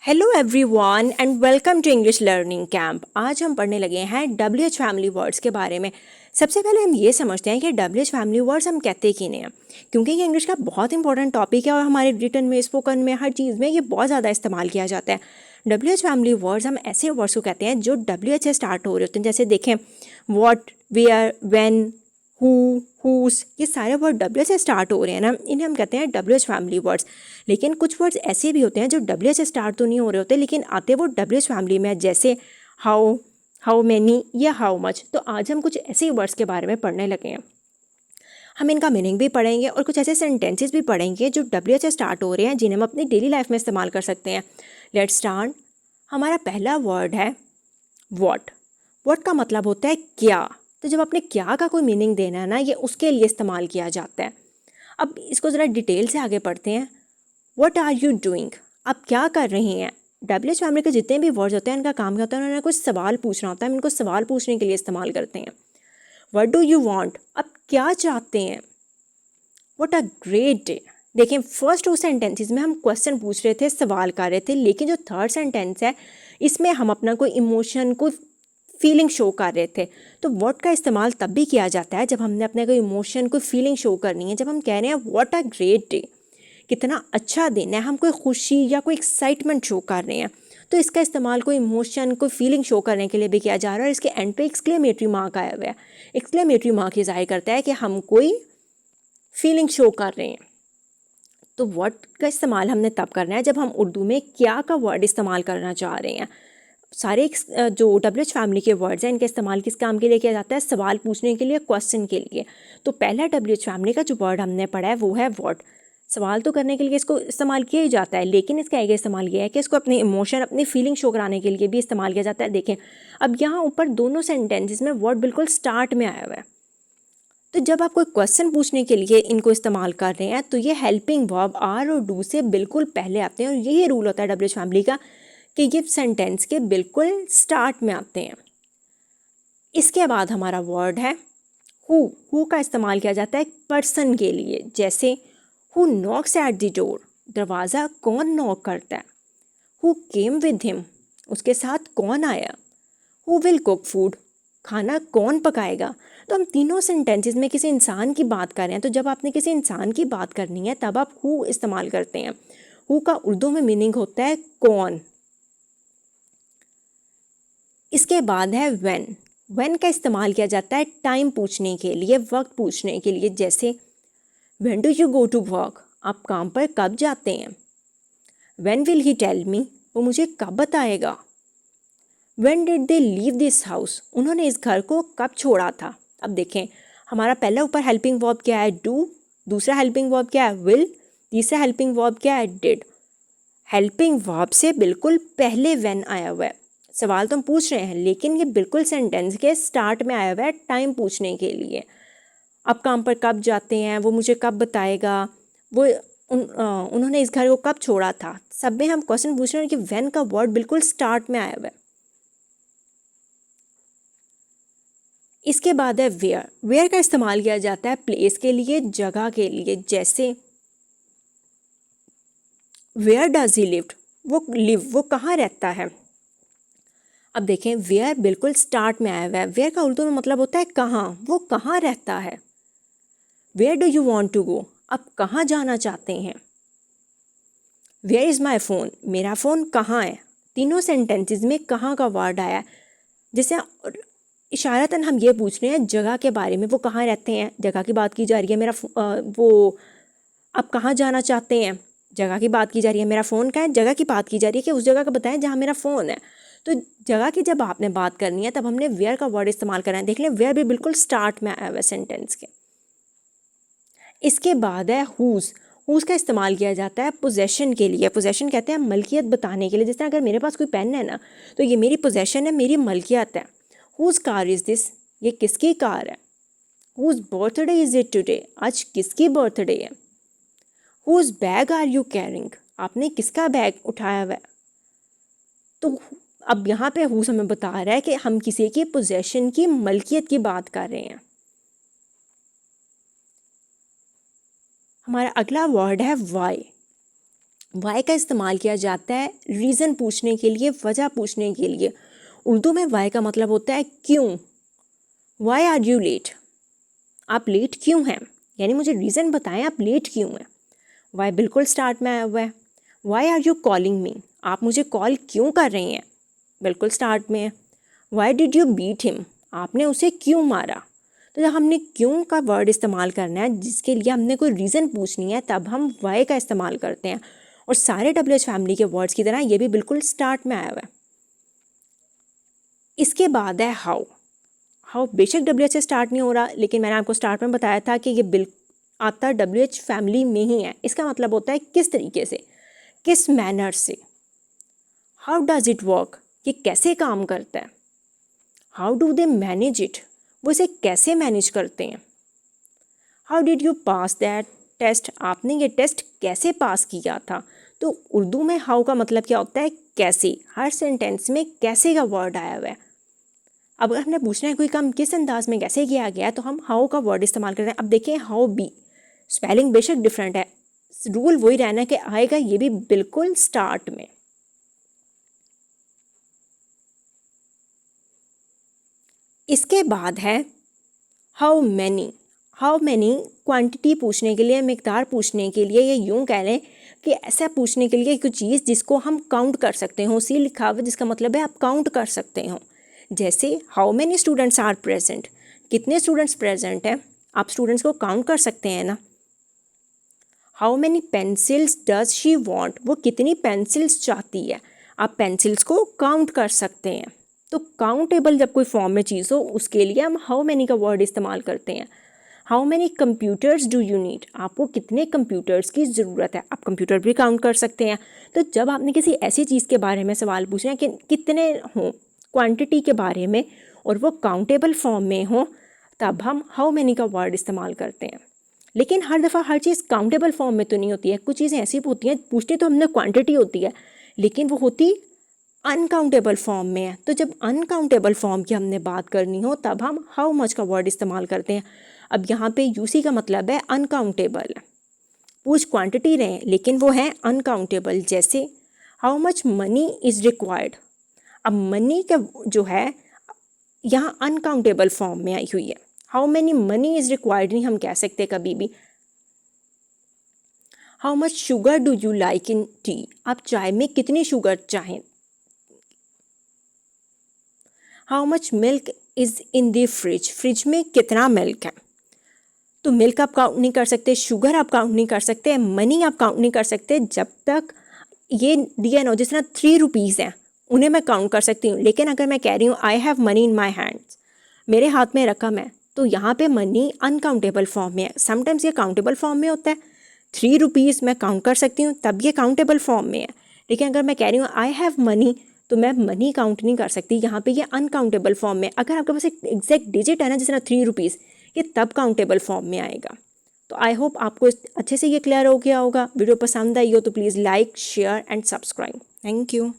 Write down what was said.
Hello everyone and welcome to English learning camp. आज हम पढ़ने लगे हैं WH फैमिली वर्ड्स के बारे में। सबसे पहले हम ये समझते हैं कि WH फैमिली वर्ड्स हम कहते कि नहीं हैं, क्योंकि ये इंग्लिश का बहुत इंपॉर्टेंट टॉपिक है और हमारे रिटन में, स्पोकन में, हर चीज़ में ये बहुत ज़्यादा इस्तेमाल किया जाता है। WH फैमिली वर्ड्स हम ऐसे वर्ड्स को कहते हैं जो WH से स्टार्ट हो रहे होते हैं। जैसे देखें, what, where, when, who, whose, ये सारे वर्ड WH से स्टार्ट हो रहे हैं ना, इन्हें हम कहते हैं WH फैमिली वर्ड्स। लेकिन कुछ वर्ड्स ऐसे भी होते हैं जो WH से स्टार्ट तो नहीं हो रहे होते, लेकिन आते वो WH फैमिली में है, जैसे हाउ, हाउ मैनी या हाउ मच। तो आज हम कुछ ऐसे वर्ड्स के बारे में पढ़ने लगे हैं। हम इनका मीनिंग भी पढ़ेंगे और कुछ ऐसे सेंटेंसेस भी पढ़ेंगे जो WH से स्टार्ट हो रहे हैं, जिन्हें हम अपनी डेली लाइफ में इस्तेमाल कर सकते हैं। Let's start. हमारा पहला वर्ड है वॉट। वॉट का मतलब होता है क्या। तो जब अपने क्या का कोई मीनिंग देना है ना, ये उसके लिए इस्तेमाल किया जाता है। अब इसको ज़रा डिटेल से आगे पढ़ते हैं। वट आर यू डूइंग, आप क्या कर रही हैं। WH फैमिली के जितने भी वर्ड्स होते हैं, इनका काम क्या होता है, उन्होंने कुछ सवाल पूछना होता है, हम इनको सवाल पूछने के लिए इस्तेमाल करते हैं। वट डू यू वॉन्ट, आप क्या चाहते हैं। What a great day. देखिए, फर्स्ट टू सेंटेंसेस में हम क्वेश्चन पूछ रहे थे, सवाल कर रहे थे, लेकिन जो थर्ड सेंटेंस है इसमें हम अपना कोई इमोशन, कोई फीलिंग शो कर रहे थे। तो व्हाट का इस्तेमाल तब भी किया जाता है जब हमने अपने कोई इमोशन, कोई फीलिंग शो करनी है। जब हम कह रहे हैं व्हाट अ ग्रेट डे, कितना अच्छा दिन है, हम कोई खुशी या कोई एक्साइटमेंट शो कर रहे हैं, तो इसका इस्तेमाल कोई इमोशन, कोई फीलिंग शो करने के लिए भी किया जा रहा है। और इसके एंड पे एक्सक्लेमेटरी मार्क आया हुआ है। एक्सक्लेमेटरी मार्क ये जाहिर करता है कि हम कोई फीलिंग शो कर रहे हैं। तो व्हाट का इस्तेमाल हमने तब करना है जब हम उर्दू में क्या का वर्ड इस्तेमाल करना चाह रहे हैं। सारे जो WH फैमिली के वर्ड्स हैं, इनका इस्तेमाल किस काम के लिए किया जाता है, सवाल पूछने के लिए, क्वेश्चन के लिए। तो पहला WH फैमिली का जो वर्ड हमने पढ़ा है वो है व्हाट। सवाल तो करने के लिए इसको इस्तेमाल किया ही जाता है, लेकिन इसका आगे इस्तेमाल किया है कि इसको अपने इमोशन, अपनी फीलिंग शो कराने के लिए भी इस्तेमाल किया जाता है। देखें, अब यहाँ ऊपर दोनों सेंटेंसेस में वर्ड बिल्कुल स्टार्ट में आया हुआ है। तो जब आप कोई क्वेश्चन पूछने के लिए इनको इस्तेमाल कर रहे हैं, तो ये हेल्पिंग वर्ब आर और डू से बिल्कुल पहले आते हैं। और यही रूल होता है WH फैमिली का कि ये सेंटेंस के बिल्कुल स्टार्ट में आते हैं। इसके बाद हमारा वर्ड है हु। हु का इस्तेमाल किया जाता है एक पर्सन के लिए, जैसे who Knox at the door, दरवाज़ा कौन नॉक करता है। हु केम विद हिम, उसके साथ कौन आया। हु विल कुक फूड, खाना कौन पकाएगा। तो हम तीनों सेंटेंसेस में किसी इंसान की बात कर रहे हैं। तो जब आपने किसी इंसान की बात करनी है तब आप हु इस्तेमाल करते हैं। हु का उर्दू में मीनिंग होता है कौन। इसके बाद है व्हेन। व्हेन का इस्तेमाल किया जाता है टाइम पूछने के लिए, वक्त पूछने के लिए, जैसे when do you go to work, आप काम पर कब जाते हैं। When will he tell me, वो मुझे कब बताएगा। When did they leave this house, उन्होंने इस घर को कब छोड़ा था। अब देखें, हमारा पहला ऊपर हेल्पिंग वर्ब क्या है, डू। दूसरा हेल्पिंग वर्ब क्या है, विल। तीसरा हेल्पिंग वर्ब क्या है, डिड। हेल्पिंग वर्ब से बिल्कुल पहले व्हेन आया हुआ है। सवाल तो हम पूछ रहे हैं, लेकिन ये बिल्कुल सेंटेंस के स्टार्ट में आया हुआ है टाइम पूछने के लिए। आप काम पर कब जाते हैं, वो मुझे कब बताएगा, वो उन्होंने इस घर को कब छोड़ा था। सब में हम क्वेश्चन पूछ रहे हैं कि व्हेन का वर्ड बिल्कुल स्टार्ट में आया हुआ है। इसके बाद है वेयर। वेयर का इस्तेमाल किया जाता है प्लेस के लिए, जगह के लिए, जैसे वेयर डज ही लिव, वो कहाँ रहता है। अब देखें, वेयर बिल्कुल स्टार्ट में आया हुआ है। वेयर का उर्दू में मतलब होता है कहाँ, वो कहाँ रहता है। Where do you want to go, आप कहाँ जाना चाहते हैं। वेयर इज़ माई फ़ोन, मेरा फ़ोन कहाँ है। तीनों सेंटेंसेस में कहाँ का वर्ड आया है। जैसे इशारतन हम ये पूछ रहे हैं जगह के बारे में, वो कहाँ रहते हैं, जगह की बात की जा रही है। वो आप कहाँ जाना चाहते हैं, जगह की बात की जा रही है। मेरा फ़ोन का है, जगह की बात की जा रही है कि उस जगह का बताएं जहाँ मेरा फ़ोन है। तो जगह की जब आपने बात करनी है तब हमने वेयर का वर्ड इस्तेमाल करना है। देख लें, वेयर भी बिल्कुल स्टार्ट में आया हुआ है सेंटेंस के। इसके बाद है हुज़। हुज़ का इस्तेमाल किया जाता है पोजेशन के लिए। पोजेशन कहते हैं मलकियत बताने के लिए। जिस तरह अगर मेरे पास कोई पेन है ना, तो ये मेरी पोजेशन है, मेरी मलकियत है। हुज़ कार इज़ दिस, ये किसकी कार है। Whose birthday is it today, आज किसकी बर्थडे है। Whose bag are you carrying, आपने किसका बैग उठाया हुआ है। तो अब यहाँ पे हुज़ हमें बता रहा है कि हम किसी की पोजेशन की, मलकियत की बात कर रहे हैं। हमारा अगला वर्ड है वाई। वाई का इस्तेमाल किया जाता है रीज़न पूछने के लिए, वजह पूछने के लिए। उर्दू में वाई का मतलब होता है क्यों। वाई आर यू लेट, आप लेट क्यों हैं, यानी मुझे रीज़न बताएं आप लेट क्यों हैं। वाई बिल्कुल स्टार्ट में आया हुआ है। Why are you calling me, आप मुझे कॉल क्यों कर रही हैं, बिल्कुल स्टार्ट में है। Why did you beat him, आपने उसे क्यों मारा। तो जब हमने क्यों का वर्ड इस्तेमाल करना है जिसके लिए हमने कोई रीज़न पूछनी है, तब हम वाई का इस्तेमाल करते हैं। और सारे WH फैमिली के वर्ड्स की तरह ये भी बिल्कुल स्टार्ट में आया हुआ है। इसके बाद है हाउ। हाउ बेशक WH से स्टार्ट नहीं हो रहा, लेकिन मैंने आपको स्टार्ट में बताया था कि ये आता WH फैमिली में ही है। इसका मतलब होता है किस तरीके से, किस मैनर से। हाउ डज इट वर्क, ये कैसे काम करता है। How do they manage it, वो इसे कैसे मैनेज करते हैं। How did you pass that test, आपने ये टेस्ट कैसे पास किया था। तो उर्दू में हाउ का मतलब क्या होता है, कैसे। हर सेंटेंस में कैसे का वर्ड आया हुआ है। अब अगर हमने पूछना है कोई काम किस अंदाज में कैसे किया गया है, तो हम हाउ का वर्ड इस्तेमाल करते हैं। अब देखिए हाउ बी, स्पेलिंग बेशक डिफरेंट है, रूल वही रहना कि आएगा ये भी बिल्कुल स्टार्ट में। इसके बाद है how many. How many quantity पूछने के लिए, मिकदार पूछने के लिए, या यूँ कह लें कि ऐसा पूछने के लिए कुछ चीज़ जिसको हम काउंट कर सकते हो। सी लिखा हुआ जिसका मतलब है आप काउंट कर सकते हो। जैसे how many students are present, कितने स्टूडेंट्स प्रेजेंट हैं, आप स्टूडेंट्स को काउंट कर सकते हैं ना। How many pencils does she want, वो कितनी पेंसिल्स चाहती है, आप पेंसिल्स को काउंट कर सकते हैं। तो काउंटेबल जब कोई फॉर्म में चीज़ हो उसके लिए हम हाउ मैनी का वर्ड इस्तेमाल करते हैं। How many computers do you need, आपको कितने कंप्यूटर्स की ज़रूरत है, आप कंप्यूटर भी काउंट कर सकते हैं। तो जब आपने किसी ऐसी चीज़ के बारे में सवाल पूछना है कि कितने हों, क्वांटिटी के बारे में, और वो काउंटेबल फॉर्म में हो, तब हम हाउ मैनी का वर्ड इस्तेमाल करते हैं। लेकिन हर दफ़ा हर चीज़ काउंटेबल फॉर्म में तो नहीं होती है। कुछ चीज़ें ऐसी होती हैं, पूछनी तो हमने क्वांटिटी होती है, लेकिन वो होती अनकाउंटेबल फॉर्म में है। तो जब अनकाउंटेबल फॉर्म की हमने बात करनी हो, तब हम हाउ मच का वर्ड इस्तेमाल करते हैं। अब यहाँ पे यूसी का मतलब है अनकाउंटेबल, पूछ क्वांटिटी रहे हैं लेकिन वो है अनकाउंटेबल। जैसे how much money is required, अब मनी का जो है यहाँ अनकाउंटेबल फॉर्म में आई हुई है। How many money is required नहीं हम कह सकते कभी भी। How much sugar do you like in T, आप चाय में कितनी शुगर चाहें। How much milk is in the fridge, fridge में कितना मिल्क है। तो मिल्क आप काउंट नहीं कर सकते, शुगर आप काउंट नहीं कर सकते, मनी आप काउंट नहीं कर सकते जब तक ये दिया ना हो। जिस तरह 3 रुपीज़ हैं उन्हें मैं काउंट कर सकती हूँ, लेकिन अगर मैं कह रही हूँ I have money in my hands, मेरे हाथ में रकम है, तो यहाँ पे मनी अनकाउंटेबल फॉर्म में है। समटाइम्स ये काउंटेबल फॉर्म में होता है, 3 रुपीज़ मैं काउंट कर सकती हूँ, तब ये काउंटेबल फॉर्म में है। लेकिन अगर मैं कह रही हूँ आई हैव मनी, तो मैं मनी काउंट नहीं कर सकती, यहाँ पे ये अनकाउंटेबल फॉर्म में। अगर आपके पास एक एग्जैक्ट डिजिट है ना, जिस तरह 3 रुपीज़, ये तब काउंटेबल फॉर्म में आएगा। तो आई होप आपको अच्छे से ये क्लियर हो गया होगा। वीडियो पसंद आई हो तो please like, share and subscribe. Thank you.